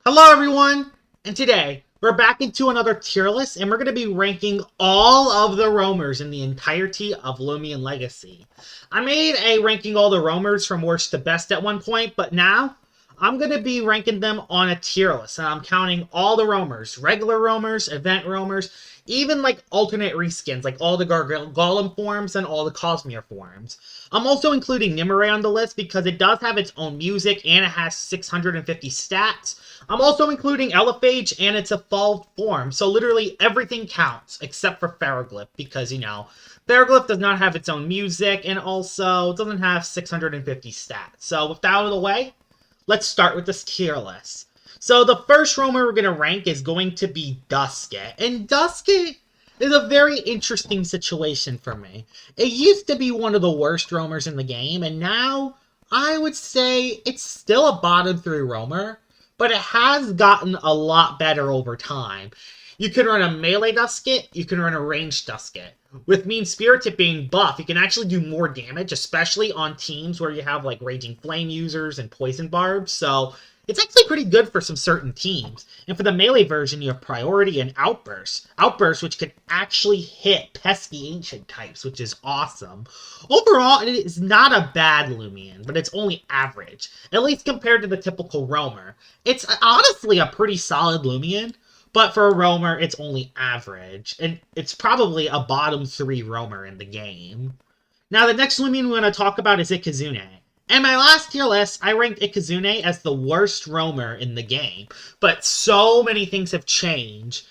Hello everyone, and today we're back into another tier list, and we're going to be ranking all of the roamers in the entirety of Loomian Legacy. I made a ranking all the roamers from worst to best at one point, but now I'm going to be ranking them on a tier list, and I'm counting all the roamers, regular roamers, event roamers, even like alternate reskins, like all the Gargolem forms and all the Cosmeir forms. I'm also including Nevermire on the list because it does have its own music and it has 650 stats. I'm also including Fage and its evolved form, so literally everything counts except for Ferroglyph because, Ferroglyph does not have its own music and also doesn't have 650 stats. So with that out of the way, let's start with this tier list. So the first roamer we're going to rank is going to be Duskit. And Duskit is a very interesting situation for me. It used to be one of the worst roamers in the game, and now I would say it's still a bottom 3 roamer, but it has gotten a lot better over time. You can run a melee Duskit, you can run a ranged Duskit. With Mean Spirited being buff, you can actually do more damage, especially on teams where you have like Raging Flame users and Poison Barbs, so it's actually pretty good for some certain teams. And for the melee version, you have Priority and Outburst. Outburst, which can actually hit pesky ancient types, which is awesome. Overall, it is not a bad Loomian, but it's only average, at least compared to the typical roamer. It's honestly a pretty solid Loomian, but for a roamer, it's only average, and it's probably a bottom 3 roamer in the game. Now, the next Loomian we want to talk about is Ikazune. In my last tier list, I ranked Ikazune as the worst roamer in the game, but so many things have changed.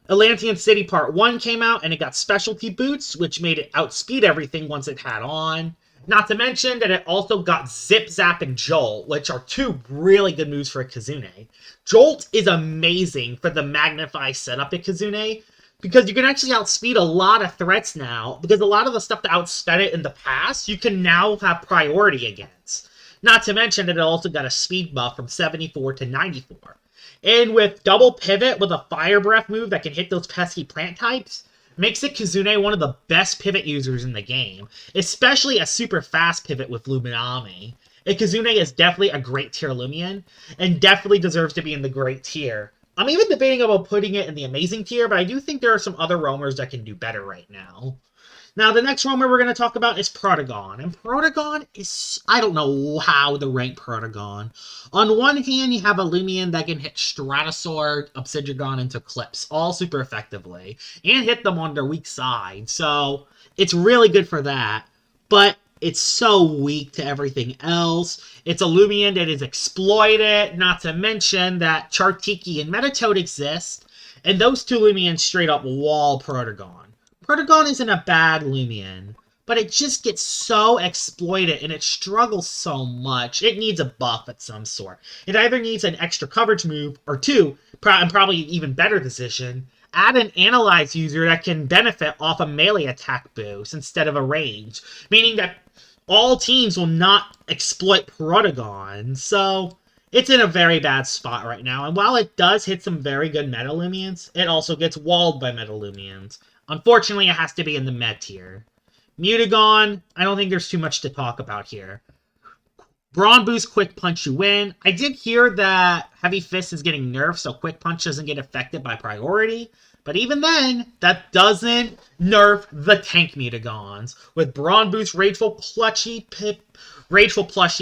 Atlantean City Part 1 came out, and it got specialty boots, which made it outspeed everything once it had on. Not to mention that it also got Zip, Zap, and Jolt, which are 2 really good moves for Ikazune. Jolt is amazing for the Magnify setup Ikazune, because you can actually outspeed a lot of threats now, because a lot of the stuff that outsped it in the past, you can now have priority against. Not to mention that it also got a speed buff from 74 to 94. And with double pivot with a Fire Breath move that can hit those pesky plant types, makes Ikazune one of the best pivot users in the game, especially a super fast pivot with Luminami. Ikazune is definitely a great tier Loomian, and definitely deserves to be in the great tier. I'm even debating about putting it in the amazing tier, but I do think there are some other roamers that can do better right now. Now, the next roamer we're going to talk about is Protagon. And Protagon is, I don't know how to rank Protagon. On one hand, you have a Loomian that can hit Stratosaur, Obsidian, and Eclipse all super effectively, and hit them on their weak side. So, it's really good for that. But it's so weak to everything else. It's a Loomian that is exploited, not to mention that Chartiki and Metatoad exist, and those 2 Loomians straight up wall Protagon. Protagon isn't a bad Loomian, but it just gets so exploited and it struggles so much. It needs a buff of some sort. It either needs an extra coverage move, or 2, and probably an even better decision, add an Analyze user that can benefit off a melee attack boost instead of a range, meaning that all teams will not exploit Protagon, so it's in a very bad spot right now. And while it does hit some very good Meta Loomians, it also gets walled by Meta Loomians. Unfortunately, it has to be in the med tier. Mutagon, I don't think there's too much to talk about here. Brawn Boost Quick Punch, you win. I did hear that Heavy Fist is getting nerfed, so Quick Punch doesn't get affected by priority. But even then, that doesn't nerf the tank Mutagons. With Brawn Boost Rageful Plushie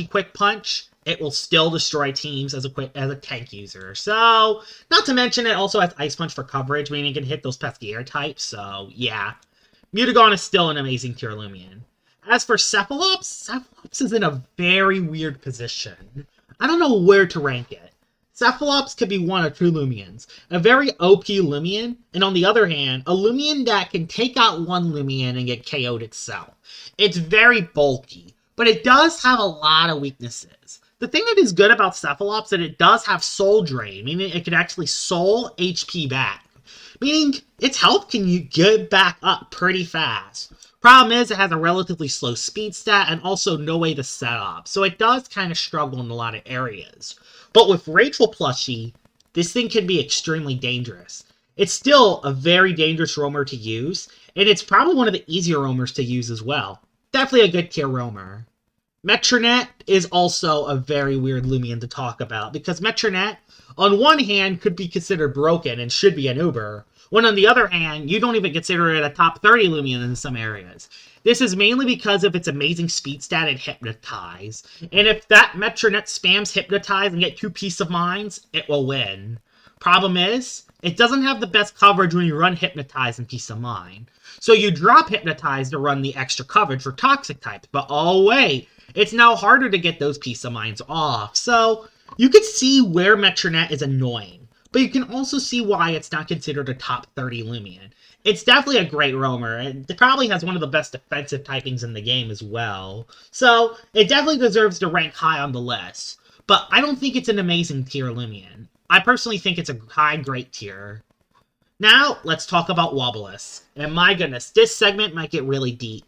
Quick Punch, it will still destroy teams as a tank user. So, not to mention it also has Ice Punch for coverage, meaning it can hit those pesky air types. So, yeah. Mutagon is still an amazing tier Loomian. As for Cephalops, Cephalops is in a very weird position. I don't know where to rank it. Cephalops could be one of 2 Loomians. A very OP Loomian, and on the other hand, a Loomian that can take out one Loomian and get KO'd itself. It's very bulky, but it does have a lot of weaknesses. The thing that is good about Cephalops is that it does have Soul Drain, meaning it can actually soul HP back. Meaning, its health can you get back up pretty fast. Problem is, it has a relatively slow speed stat and also no way to set up, so it does kind of struggle in a lot of areas. But with Rageful Plushie, this thing can be extremely dangerous. It's still a very dangerous roamer to use, and it's probably one of the easier roamers to use as well. Definitely a good tier roamer. Metronet is also a very weird Loomian to talk about, because Metronet, on one hand, could be considered broken and should be an Uber, when on the other hand, you don't even consider it a top 30 Loomian in some areas. This is mainly because of its amazing speed stat and Hypnotize, and if that Metronet spams Hypnotize and get 2 Peace of Minds, it will win. Problem is, it doesn't have the best coverage when you run Hypnotize and Peace of Mind. So you drop Hypnotize to run the extra coverage for Toxic types, but oh wait, it's now harder to get those Peace of Minds off. So you can see where Metronet is annoying, but you can also see why it's not considered a top 30 Loomian. It's definitely a great roamer, and it probably has one of the best defensive typings in the game as well. So it definitely deserves to rank high on the list, but I don't think it's an amazing tier Loomian. I personally think it's a high great tier. Now, let's talk about Wobbleist. And my goodness, this segment might get really deep.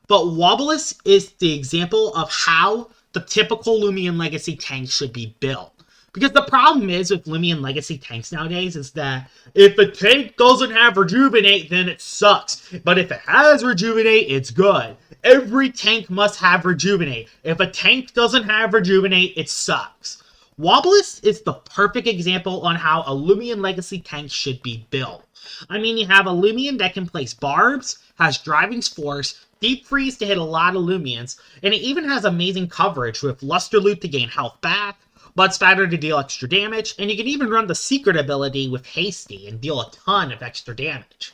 But Wobbleist is the example of how the typical Loomian Legacy tank should be built. Because the problem is with Loomian Legacy tanks nowadays is that if a tank doesn't have Rejuvenate, then it sucks. But if it has Rejuvenate, it's good. Every tank must have Rejuvenate. If a tank doesn't have Rejuvenate, it sucks. Wobbleist is the perfect example on how a Loomian Legacy tank should be built. I mean, you have a Loomian that can place Barbs, has Driving Force, Deep Freeze to hit a lot of Loomians, and it even has amazing coverage with Luster Loot to gain health back, Blood Spatter to deal extra damage, and you can even run the secret ability with Hasty and deal a ton of extra damage.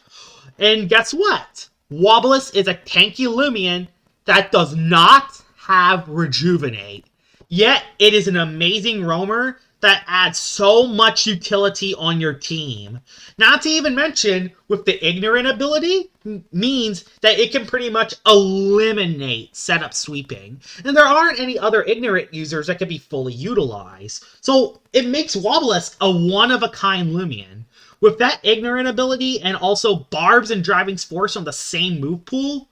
And guess what? Wobbleist is a tanky Loomian that does not have Rejuvenate. Yet, it is an amazing roamer that adds so much utility on your team. Not to even mention, with the Ignorant ability, means that it can pretty much eliminate setup sweeping. And there aren't any other Ignorant users that can be fully utilized. So, it makes Wobbleist a one-of-a-kind Loomian. With that Ignorant ability, and also Barbs and Driving Force on the same move pool,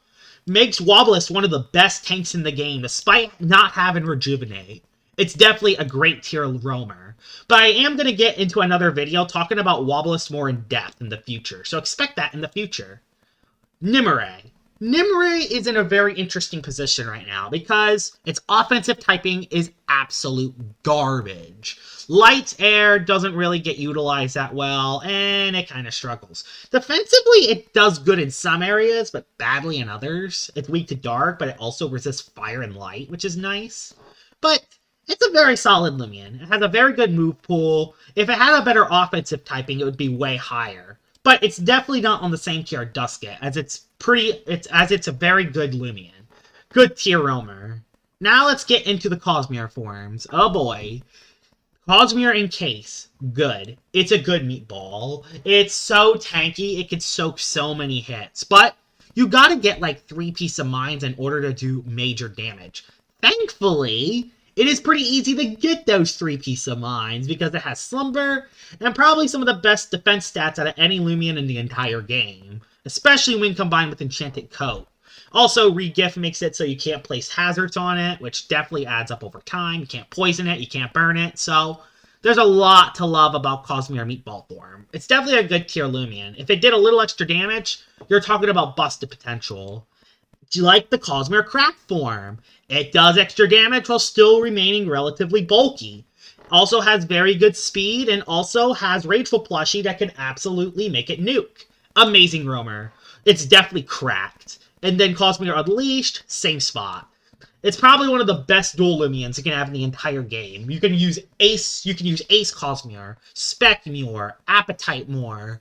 makes Wobbleist one of the best tanks in the game, despite not having Rejuvenate. It's definitely a great tier roamer. But I am going to get into another video talking about Wobbleist more in depth in the future, so expect that in the future. Nevermire. Nevermire is in a very interesting position right now because its offensive typing is absolute garbage. Light Air doesn't really get utilized that well, and it kind of struggles. Defensively, it does good in some areas, but badly in others. It's weak to Dark, but it also resists Fire and Light, which is nice. But it's a very solid Loomian. It has a very good move pool. If it had a better offensive typing, it would be way higher. But it's definitely not on the same tier as Duskit, as it's a very good Loomian. Good tier roamer. Now let's get into the Cosmeir forms. Oh boy. Cosmeir in case. Good. It's a good meatball. It's so tanky, it can soak so many hits. But you gotta get like 3 Peace of Minds in order to do major damage. Thankfully, it is pretty easy to get those 3 Peace of Minds because it has Slumber and probably some of the best defense stats out of any Loomian in the entire game, especially when combined with Enchanted Coat. Also, Regift makes it so you can't place hazards on it, which definitely adds up over time. You can't poison it, you can't burn it, so there's a lot to love about Cosmeir Meatball form. It's definitely a good tier Loomian. If it did a little extra damage, you're talking about busted potential. Do you like the Cosmeir Crack form? It does extra damage while still remaining relatively bulky. Also has very good speed and also has Rageful Plushie that can absolutely make it nuke. Amazing roamer. It's definitely cracked. And then Cosmeir Unleashed, same spot. It's probably one of the best dual Loomians you can have in the entire game. You can use Ace Cosmeir, Specmure, Appetite More,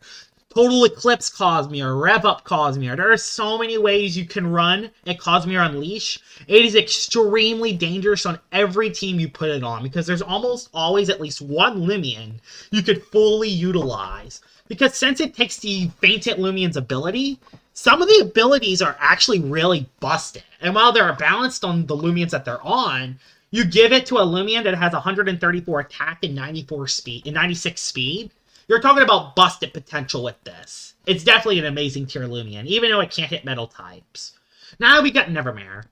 Total Eclipse Cosmeir, Rev Up Cosmeir. There are so many ways you can run a Cosmeir Unleash. It is extremely dangerous on every team you put it on because there's almost always at least one Loomian you could fully utilize. Because since it takes the Fainted Loomian's ability, some of the abilities are actually really busted. And while they're balanced on the Loomians that they're on, you give it to a Loomian that has 134 attack and 96 speed, you're talking about busted potential with this. It's definitely an amazing tier Loomian, even though it can't hit metal types. Now we got Nevermire.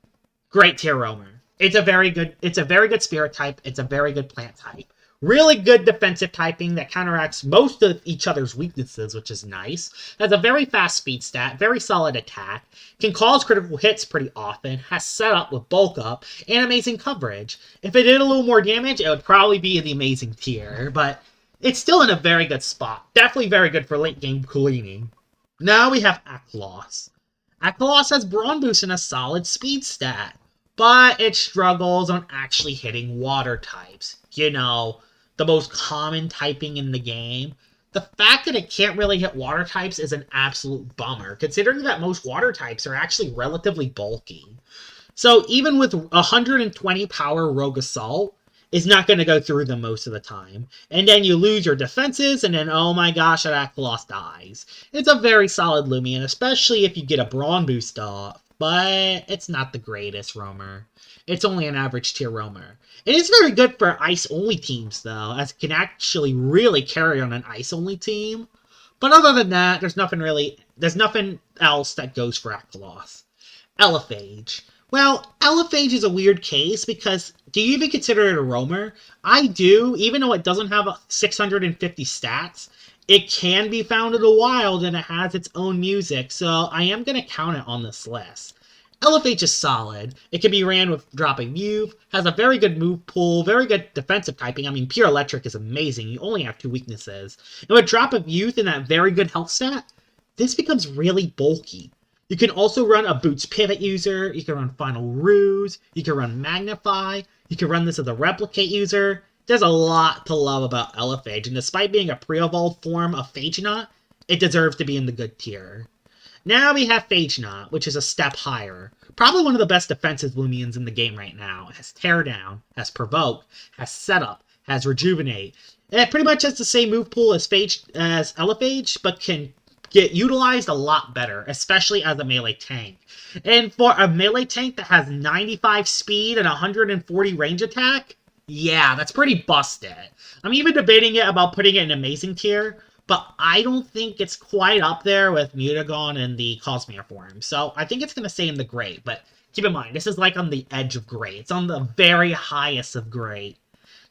Great tier roamer. It's a very good spirit type. It's a very good plant type. Really good defensive typing that counteracts most of each other's weaknesses, which is nice. Has a very fast speed stat, very solid attack, can cause critical hits pretty often, has setup with bulk up, and amazing coverage. If it did a little more damage, it would probably be in the amazing tier, but it's still in a very good spot. Definitely very good for late game cleaning. Now we have Akhalos. Akhalos has Brawn Boost and a solid speed stat, but it struggles on actually hitting water types. You know, the most common typing in the game. The fact that it can't really hit water types is an absolute bummer, considering that most water types are actually relatively bulky. So even with 120 power Rogue Assault, is not going to go through them most of the time. And then you lose your defenses, and then, oh my gosh, that Akhalos dies. It's a very solid Loomian, especially if you get a Brawn boost off, but it's not the greatest roamer. It's only an average tier roamer. It is very good for ice-only teams, though, as it can actually really carry on an ice-only team. But other than that, there's nothing else that goes for Akhalos. Elephage. Well, Elephage is a weird case because do you even consider it a roamer? I do, even though it doesn't have 650 stats. It can be found in the wild and it has its own music, so I am going to count it on this list. Elephage is solid. It can be ran with dropping youth, has a very good move pool, very good defensive typing. I mean, Pure Electric is amazing. You only have 2 weaknesses. And with drop of youth and that very good health stat, this becomes really bulky. You can also run a Boots Pivot user, you can run Final Ruse, you can run Magnify, you can run this as a Replicate user. There's a lot to love about Elephage, and despite being a pre-evolved form of Phagenaut, it deserves to be in the good tier. Now we have Phagenaut, which is a step higher. Probably one of the best defensive Loomians in the game right now. It has Tear Down, has Provoke, has Setup, has Rejuvenate. It pretty much has the same move pool as Elephage, but can get utilized a lot better, especially as a melee tank. And for a melee tank that has 95 speed and 140 range attack, yeah, that's pretty busted. I'm even debating it about putting it in amazing tier, but I don't think it's quite up there with Mutagon and the Cosmeir form. So I think it's going to stay in the great, but keep in mind, this is like on the edge of great. It's on the very highest of great.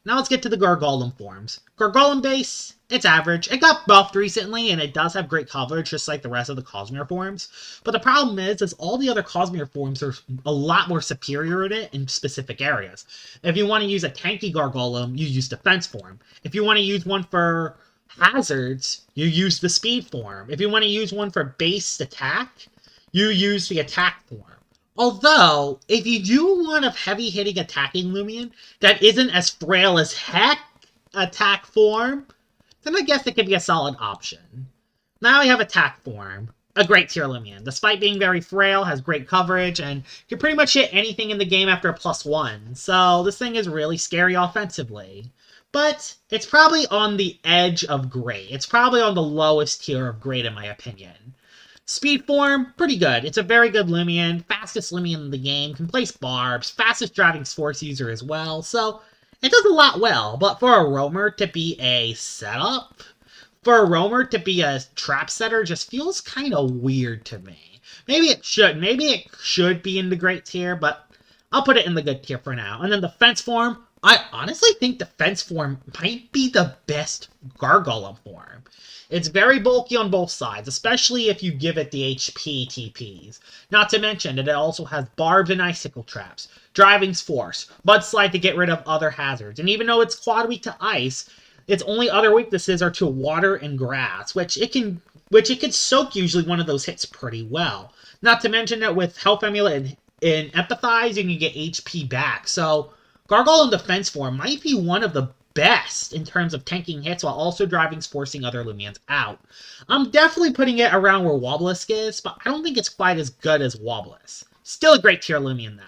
Now let's get to the Gargolem forms. Gargolem base, it's average. It got buffed recently, and it does have great coverage, just like the rest of the Cosmeir forms. But the problem is all the other Cosmeir forms are a lot more superior at it in specific areas. If you want to use a tanky Gargolem, you use defense form. If you want to use one for hazards, you use the speed form. If you want to use one for base attack, you use the attack form. Although, if you do want a heavy-hitting attacking Loomian that isn't as frail as heck attack form, then I guess it could be a solid option. Now we have attack form, a great tier Loomian. Despite being very frail, has great coverage, and can pretty much hit anything in the game after a +1. So this thing is really scary offensively. But it's probably on the edge of great. It's probably on the lowest tier of great in my opinion. Speed form, pretty good. It's a very good Loomian, fastest Loomian in the game, can place barbs, fastest driving force user as well, so it does a lot well. But for a roamer to be a setup, for a roamer to be a trap setter just feels kind of weird to me. Maybe it should be in the great tier, but I'll put it in the good tier for now. And then defense form, I honestly think defense form might be the best Gargolem form. It's very bulky on both sides, especially if you give it the HP TPs. Not to mention that it also has barbs and icicle traps, driving force, mudslide to get rid of other hazards, and even though it's quad weak to ice, its only other weaknesses are to water and grass, which it can soak usually one of those hits pretty well. Not to mention that with Health Amulet and Empathize, you can get HP back, so Gargolem defense form might be one of the best in terms of tanking hits while also driving forcing other Loomians out. I'm definitely putting it around where Wobbleist is, but I don't think it's quite as good as Wobbleist. Still a great tier Loomian though.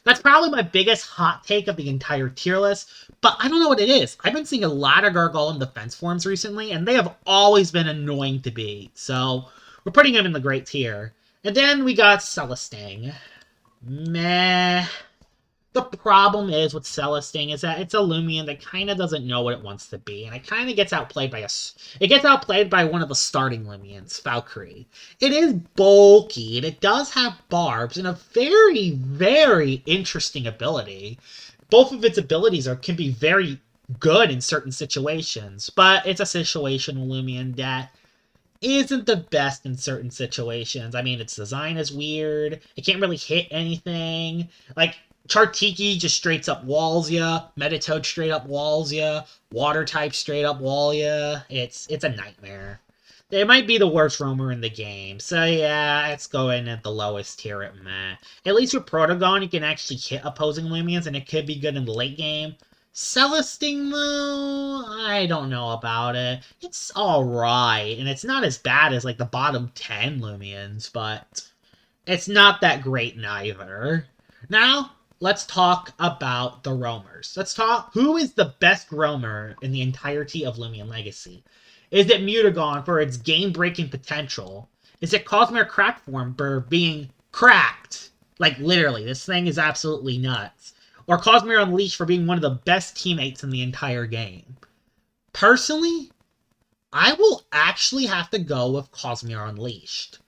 That's probably my biggest hot take of the entire tier list, but I don't know what it is. I've been seeing a lot of Gargolem defense forms recently, and they have always been annoying to beat, so we're putting him in the great tier. And then we got Celestine. Meh. The problem is with Celestine is that it's a Loomian that kind of doesn't know what it wants to be, and it kind of gets outplayed by one of the starting Loomians, Valkyrie. It is bulky, and it does have barbs, and a very, very interesting ability. Both of its abilities can be very good in certain situations, but it's a situational Loomian that isn't the best in certain situations. I mean, its design is weird. It can't really hit anything. Like, Chartiki just straight up walls ya. Metatoad straight up walls ya. Water type straight up wall ya. It's a nightmare. It might be the worst roamer in the game. So yeah, it's going at the lowest tier at meh. At least with Protagon, you can actually hit opposing Loomians, and it could be good in the late game. Celestine, though, I don't know about it. It's alright, and it's not as bad as, like, the bottom 10 Loomians, but it's not that great neither. Now, let's talk about the roamers. Let's talk who is the best roamer in the entirety of Loomian Legacy. Is it Mutagon for its game-breaking potential? Is it Cosmeir crack form for being cracked? Like, literally, this thing is absolutely nuts. Or Cosmeir Unleashed for being one of the best teammates in the entire game? Personally, I will actually have to go with Cosmeir Unleashed.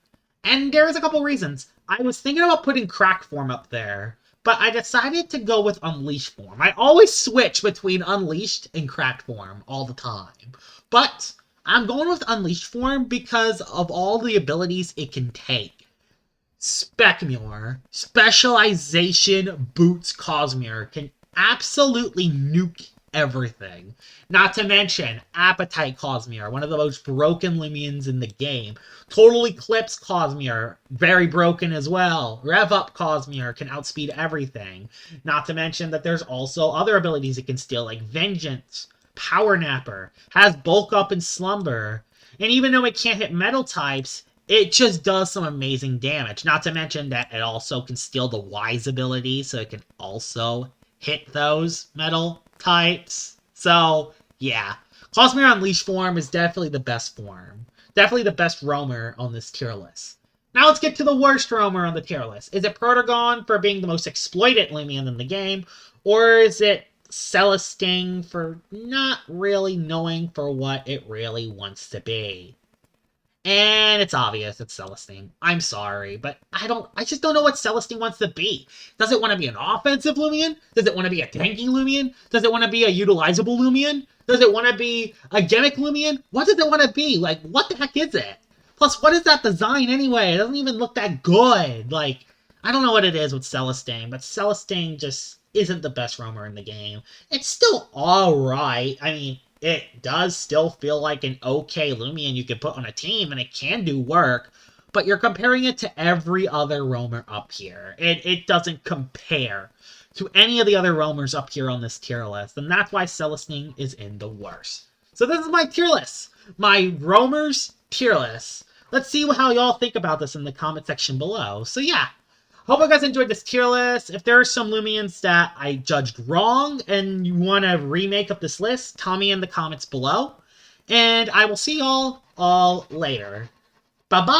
And there's a couple reasons. I was thinking about putting crack form up there, but I decided to go with Unleashed form. I always switch between Unleashed and cracked form all the time. But I'm going with Unleashed form because of all the abilities it can take. Specmure, Specialization Boots Cosmeir, can absolutely nuke everything. Not to mention Appetite Cosmeir, one of the most broken Loomians in the game. Total Eclipse Cosmeir, very broken as well. Rev Up Cosmeir can outspeed everything. Not to mention that there's also other abilities it can steal, like Vengeance, Power Napper, has Bulk Up and Slumber. And even though it can't hit metal types, it just does some amazing damage. Not to mention that it also can steal the Wise ability, so it can also hit those metal types. So, yeah. Cosmeir Unleashed form is definitely the best form. Definitely the best roamer on this tier list. Now let's get to the worst roamer on the tier list. Is it Protagon for being the most exploited Loomian in the game? Or is it Celestine for not really knowing for what it really wants to be? And it's obvious it's Celestine. I'm sorry, but I just don't know what Celestine wants to be. Does it want to be an offensive Loomian? Does it want to be a tanky Loomian? Does it want to be a utilizable Loomian? Does it want to be a gimmick Loomian? What does it want to be? Like, what the heck is it? Plus, what is that design anyway? It doesn't even look that good. Like, I don't know what it is with Celestine, but Celestine just isn't the best roamer in the game. It's still alright. I mean, it does still feel like an okay Loomian you can put on a team, and it can do work, but you're comparing it to every other roamer up here. It doesn't compare to any of the other roamers up here on this tier list, and that's why Celestine is in the worst. So this is my tier list. My roamers tier list. Let's see how y'all think about this in the comment section below. So yeah. Hope you guys enjoyed this tier list. If there are some Loomians that I judged wrong and you want a remake of this list, tell me in the comments below. And I will see y'all all later. Bye-bye!